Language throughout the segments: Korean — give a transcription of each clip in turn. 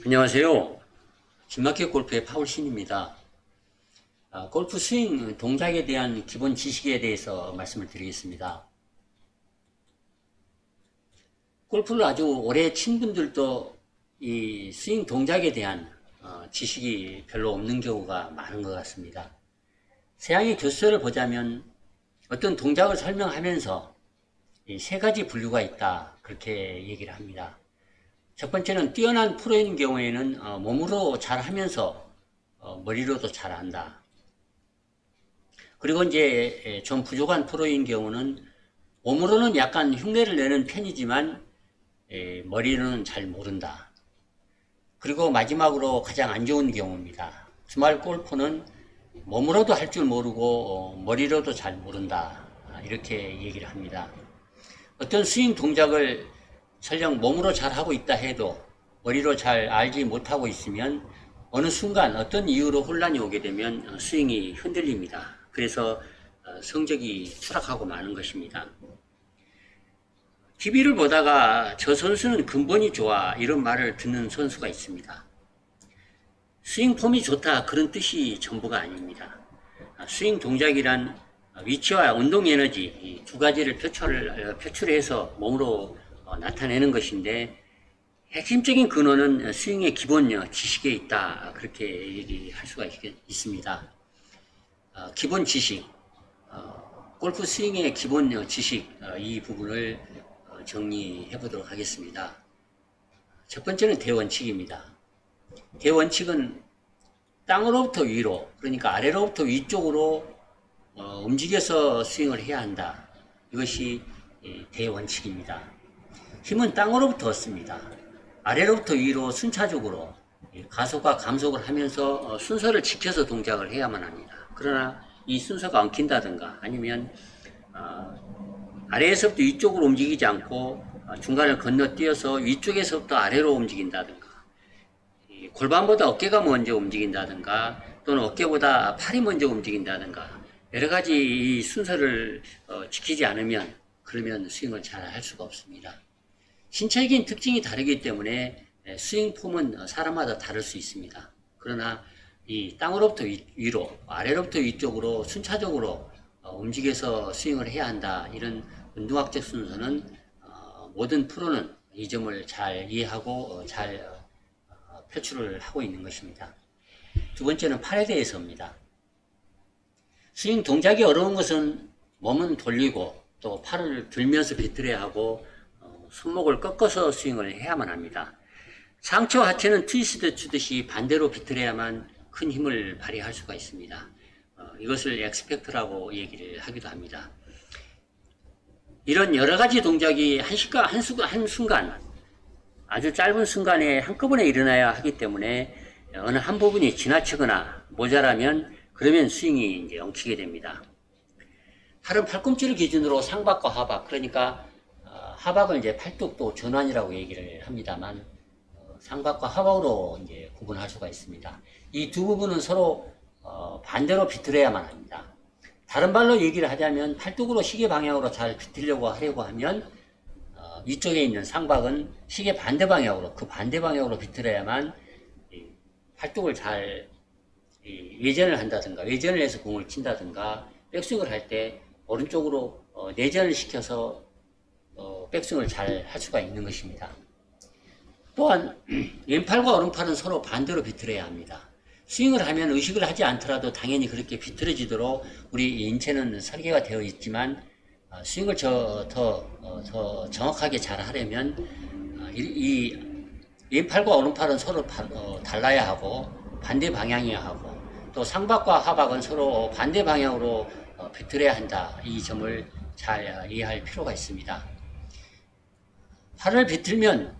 안녕하세요. 김마켓 골프의 파울신입니다. 골프 스윙 동작에 대한 기본 지식에 대해서 말씀을 드리겠습니다. 골프를 아주 오래 친 분들도 이 스윙 동작에 대한 지식이 별로 없는 경우가 많은 것 같습니다. 서양의 교수를 보자면 어떤 동작을 설명하면서 이 세 가지 분류가 있다, 그렇게 얘기를 합니다. 첫 번째는 뛰어난 프로인 경우에는 몸으로 잘 하면서 머리로도 잘 한다. 그리고 이제 좀 부족한 프로인 경우는 몸으로는 약간 흉내를 내는 편이지만 머리로는 잘 모른다. 그리고 마지막으로 가장 안 좋은 경우입니다. 주말 골퍼는 몸으로도 할 줄 모르고 머리로도 잘 모른다. 이렇게 얘기를 합니다. 어떤 스윙 동작을 설령 몸으로 잘 하고 있다 해도 머리로 잘 알지 못하고 있으면 어느 순간 어떤 이유로 혼란이 오게 되면 스윙이 흔들립니다. 그래서 성적이 추락하고 마는 것입니다. TV를 보다가 저 선수는 근본이 좋아, 이런 말을 듣는 선수가 있습니다. 스윙 폼이 좋다, 그런 뜻이 전부가 아닙니다. 스윙 동작이란 위치와 운동 에너지, 이 두 가지를 표출해서 몸으로 나타내는 것인데, 핵심적인 근원은 스윙의 기본 지식에 있다, 그렇게 얘기할 수가 있습니다. 기본 지식, 골프 스윙의 기본 지식, 이 부분을 정리해 보도록 하겠습니다. 첫 번째는 대원칙입니다. 대원칙은 땅으로부터 위로, 그러니까 아래로부터 위쪽으로 움직여서 스윙을 해야 한다. 이것이 대원칙입니다. 힘은 땅으로부터 얻습니다. 아래로부터 위로 순차적으로 가속과 감속을 하면서 순서를 지켜서 동작을 해야만 합니다. 그러나 이 순서가 엉킨다든가 아니면 아래에서부터 위쪽으로 움직이지 않고 중간을 건너뛰어서 위쪽에서부터 아래로 움직인다든가, 골반보다 어깨가 먼저 움직인다든가 또는 어깨보다 팔이 먼저 움직인다든가 여러 가지 이 순서를 지키지 않으면 그러면 스윙을 잘 할 수가 없습니다. 신체적인 특징이 다르기 때문에 스윙 폼은 사람마다 다를 수 있습니다. 그러나 이 땅으로부터 위로, 아래로부터 위쪽으로 순차적으로 움직여서 스윙을 해야 한다, 이런 운동학적 순서는 모든 프로는 이 점을 잘 이해하고 잘 표출을 하고 있는 것입니다. 두 번째는 팔에 대해서입니다. 스윙 동작이 어려운 것은 몸은 돌리고 또 팔을 들면서 비틀어야 하고 손목을 꺾어서 스윙을 해야만 합니다. 상체와 하체는 트위스트 추듯이 반대로 비틀어야만 큰 힘을 발휘할 수가 있습니다. 이것을 엑스펙트라고 얘기를 하기도 합니다. 이런 여러 가지 동작이 한순간, 아주 짧은 순간에 한꺼번에 일어나야 하기 때문에 어느 한 부분이 지나치거나 모자라면 그러면 스윙이 이제 엉키게 됩니다. 팔은 팔꿈치를 기준으로 상박과 하박, 그러니까 하박을 이제 팔뚝도 전환이라고 얘기를 합니다만 상박과 하박으로 이제 구분할 수가 있습니다. 이 두 부분은 서로 반대로 비틀어야만 합니다. 다른 말로 얘기를 하자면 팔뚝으로 시계 방향으로 잘 비틀려고 하려고 하면 위쪽에 있는 상박은 시계 반대 방향으로, 그 반대 방향으로 비틀어야만 팔뚝을 잘 외전을 한다든가 외전을 해서 공을 친다든가 백스윙을 할 때 오른쪽으로 내전을 시켜서 백스윙을 잘 할 수가 있는 것입니다. 또한 왼팔과 오른팔은 서로 반대로 비틀어야 합니다. 스윙을 하면 의식을 하지 않더라도 당연히 그렇게 비틀어지도록 우리 인체는 설계가 되어 있지만 스윙을 더 정확하게 잘 하려면 이 왼팔과 오른팔은 서로 달라야 하고 반대 방향이어야 하고 또 상박과 하박은 서로 반대 방향으로 비틀어야 한다. 이 점을 잘 이해할 필요가 있습니다. 팔을 비틀면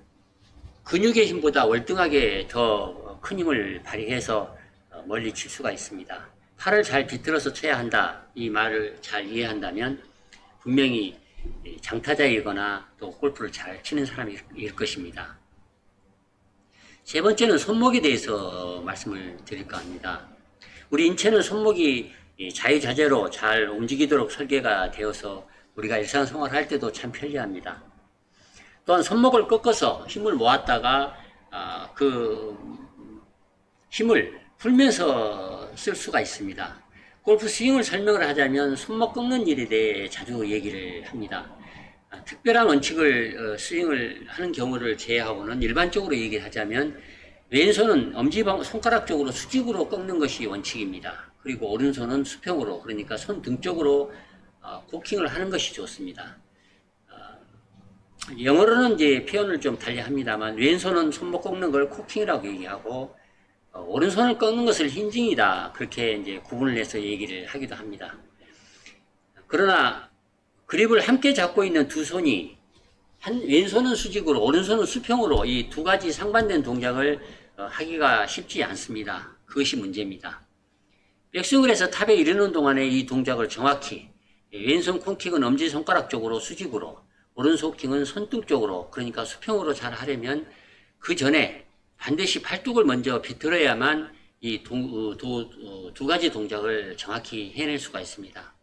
근육의 힘보다 월등하게 더 큰 힘을 발휘해서 멀리 칠 수가 있습니다. 팔을 잘 비틀어서 쳐야 한다, 이 말을 잘 이해한다면 분명히 장타자이거나 또 골프를 잘 치는 사람일 것입니다. 세 번째는 손목에 대해서 말씀을 드릴까 합니다. 우리 인체는 손목이 자유자재로 잘 움직이도록 설계가 되어서 우리가 일상생활을 할 때도 참 편리합니다. 또한 손목을 꺾어서 힘을 모았다가 그 힘을 풀면서 쓸 수가 있습니다. 골프 스윙을 설명을 하자면 손목 꺾는 일에 대해 자주 얘기를 합니다. 특별한 원칙을 스윙을 하는 경우를 제외하고는 일반적으로 얘기하자면 왼손은 엄지손가락 쪽으로 수직으로 꺾는 것이 원칙입니다. 그리고 오른손은 수평으로, 그러니까 손등 쪽으로 코킹을 하는 것이 좋습니다. 영어로는 이제 표현을 좀 달리 합니다만 왼손은 손목 꺾는 걸 코킹이라고 얘기하고 오른손을 꺾는 것을 힌징이다, 그렇게 이제 구분을 해서 얘기를 하기도 합니다. 그러나 그립을 함께 잡고 있는 두 손이 왼손은 수직으로 오른손은 수평으로 이 두 가지 상반된 동작을 하기가 쉽지 않습니다. 그것이 문제입니다. 백스윙을 해서 탑에 이르는 동안에 이 동작을 정확히, 왼손 콩킥은 엄지손가락 쪽으로 수직으로, 오른손 킹은 손등 쪽으로, 그러니까 수평으로 잘 하려면 그 전에 반드시 팔뚝을 먼저 비틀어야만 이 두 가지 동작을 정확히 해낼 수가 있습니다.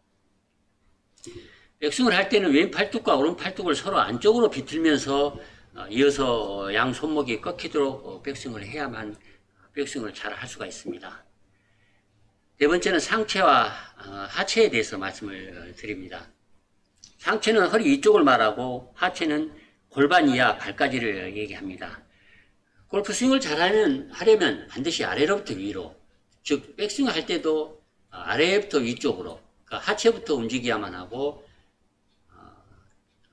백스윙을 할 때는 왼 팔뚝과 오른 팔뚝을 서로 안쪽으로 비틀면서 이어서 양 손목이 꺾이도록 백스윙을 해야만 백스윙을 잘 할 수가 있습니다. 네 번째는 상체와 하체에 대해서 말씀을 드립니다. 상체는 허리 위쪽을 말하고 하체는 골반 이하 발까지를 얘기합니다. 골프 스윙을 하려면 반드시 아래로부터 위로, 즉 백스윙 할 때도 아래부터 위쪽으로, 그러니까 하체부터 움직여야만 하고,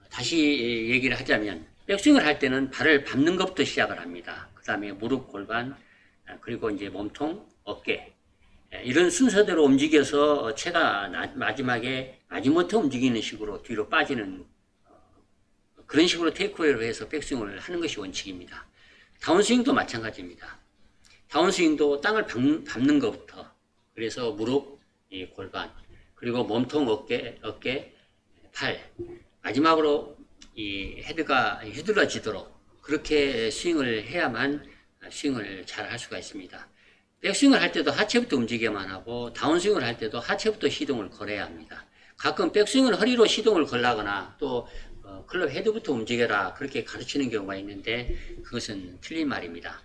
다시 얘기를 하자면 백스윙을 할 때는 발을 밟는 것부터 시작을 합니다. 그 다음에 무릎, 골반, 그리고 이제 몸통, 어깨, 이런 순서대로 움직여서 체가 마지막에 마지못해 움직이는 식으로 뒤로 빠지는, 그런 식으로 테이크어웨이로 해서 백스윙을 하는 것이 원칙입니다. 다운스윙도 마찬가지입니다. 다운스윙도 땅을 밟는 것부터, 그래서 무릎, 골반, 그리고 몸통, 어깨, 팔, 마지막으로 이 헤드가 휘둘러지도록 그렇게 스윙을 해야만 스윙을 잘 할 수가 있습니다. 백스윙을 할 때도 하체부터 움직여야만 하고 다운스윙을 할 때도 하체부터 시동을 걸어야 합니다. 가끔 백스윙을 허리로 시동을 걸라거나 또 클럽 헤드부터 움직여라, 그렇게 가르치는 경우가 있는데 그것은 틀린 말입니다.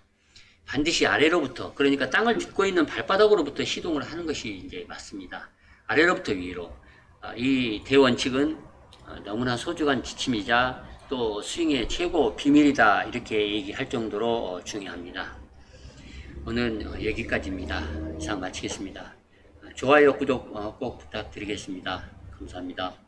반드시 아래로부터, 그러니까 땅을 딛고 있는 발바닥으로부터 시동을 하는 것이 이제 맞습니다. 아래로부터 위로. 이 대원칙은 너무나 소중한 지침이자 또 스윙의 최고 비밀이다, 이렇게 얘기할 정도로 중요합니다. 오늘은 여기까지입니다. 이상 마치겠습니다. 좋아요, 구독 꼭 부탁드리겠습니다. 감사합니다.